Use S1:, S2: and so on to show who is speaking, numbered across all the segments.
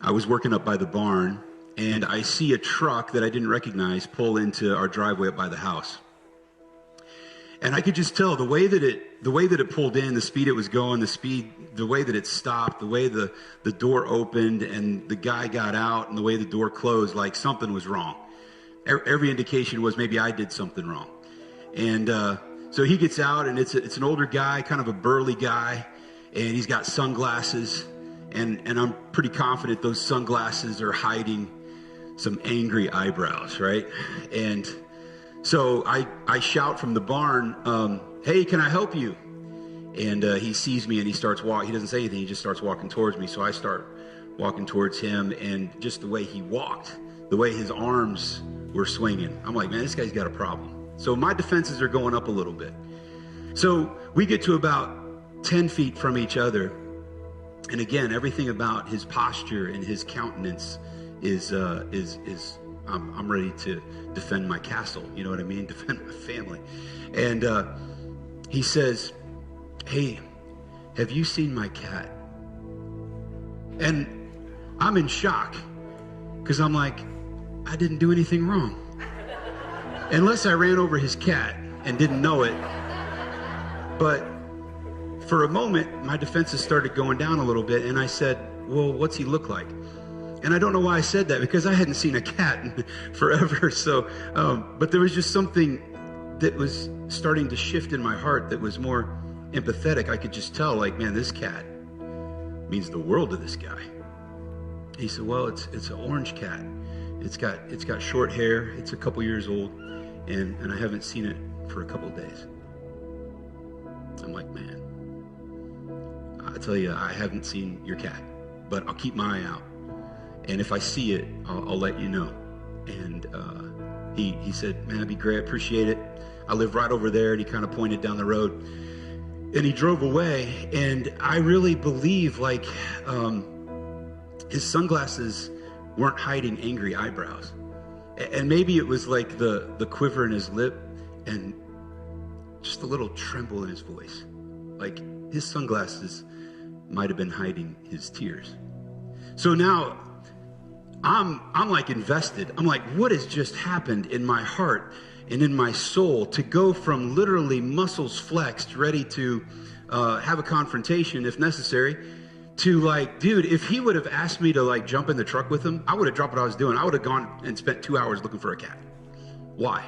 S1: I was working up by the barn, and I see a truck that I didn't recognize pull into our driveway up by the house. And I could just tell the way that it pulled in, the speed it was going, the way that it stopped, the way the door opened and the guy got out and the way the door closed, like something was wrong. Every indication was maybe I did something wrong. And so he gets out, and it's an older guy, kind of a burly guy, and he's got sunglasses, and I'm pretty confident those sunglasses are hiding some angry eyebrows, right? And so I shout from the barn, hey, can I help you? And he sees me and he starts walking. He doesn't say anything. He just starts walking towards me. So I start walking towards him, and just the way he walked, the way his arms were swinging, I'm like, man, this guy's got a problem. So my defenses are going up a little bit. So we get to about 10 feet from each other. And again, everything about his posture and his countenance is I'm ready to defend my castle. You know what I mean? Defend my family. And he says, hey, have you seen my cat? And I'm in shock because I'm like, I didn't do anything wrong. Unless I ran over his cat and didn't know it. But for a moment, my defenses started going down a little bit, and I said, well, what's he look like? And I don't know why I said that, because I hadn't seen a cat in forever. So, but there was just something that was starting to shift in my heart that was more empathetic. I could just tell, like, man, this cat means the world to this guy. He said, well, it's an orange cat. It's got short hair. It's a couple years old, and I haven't seen it for a couple of days. I'm like, man, I tell you, I haven't seen your cat, but I'll keep my eye out. And if I see it, I'll let you know. And he said, man, that'd be great. I appreciate it. I live right over there. And he kind of pointed down the road. And he drove away. And I really believe, like, his sunglasses weren't hiding angry eyebrows. And maybe it was like the quiver in his lip and just a little tremble in his voice. Like his sunglasses might have been hiding his tears. So now I'm like invested. I'm like, what has just happened in my heart and in my soul to go from literally muscles flexed, ready to have a confrontation if necessary, to like, dude, if he would have asked me to like jump in the truck with him, I would have dropped what I was doing. I would have gone and spent 2 hours looking for a cat. Why?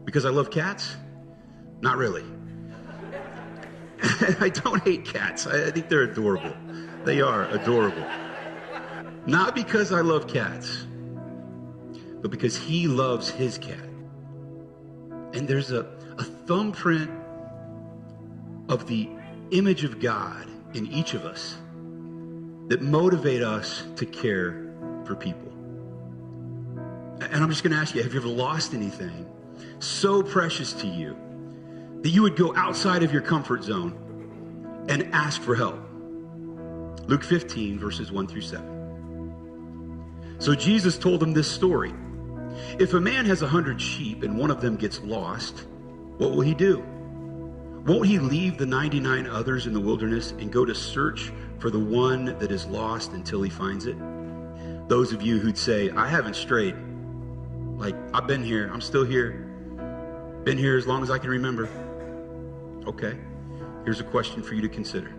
S1: Because I love cats? Not really. I don't hate cats. I think they're adorable. They are adorable. Not because I love cats, but because he loves his cat. And there's a thumbprint of the image of God in each of us that motivate us to care for people. And I'm just going to ask you, have you ever lost anything so precious to you that you would go outside of your comfort zone and ask for help? Luke 15, verses 1 through 7. So Jesus told them this story. If a man has 100 sheep and one of them gets lost, what will he do? Won't he leave the 99 others in the wilderness and go to search for the one that is lost until he finds it? Those of you who'd say, I haven't strayed. Like, I've been here. I'm still here. Been here as long as I can remember. Okay. Here's a question for you to consider.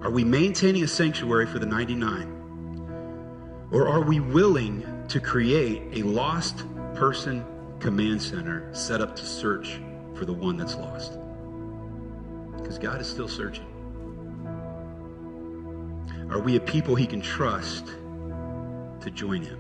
S1: Are we maintaining a sanctuary for the 99? Or are we willing to create a lost person command center set up to search for the one that's lost? Because God is still searching. Are we a people he can trust to join him?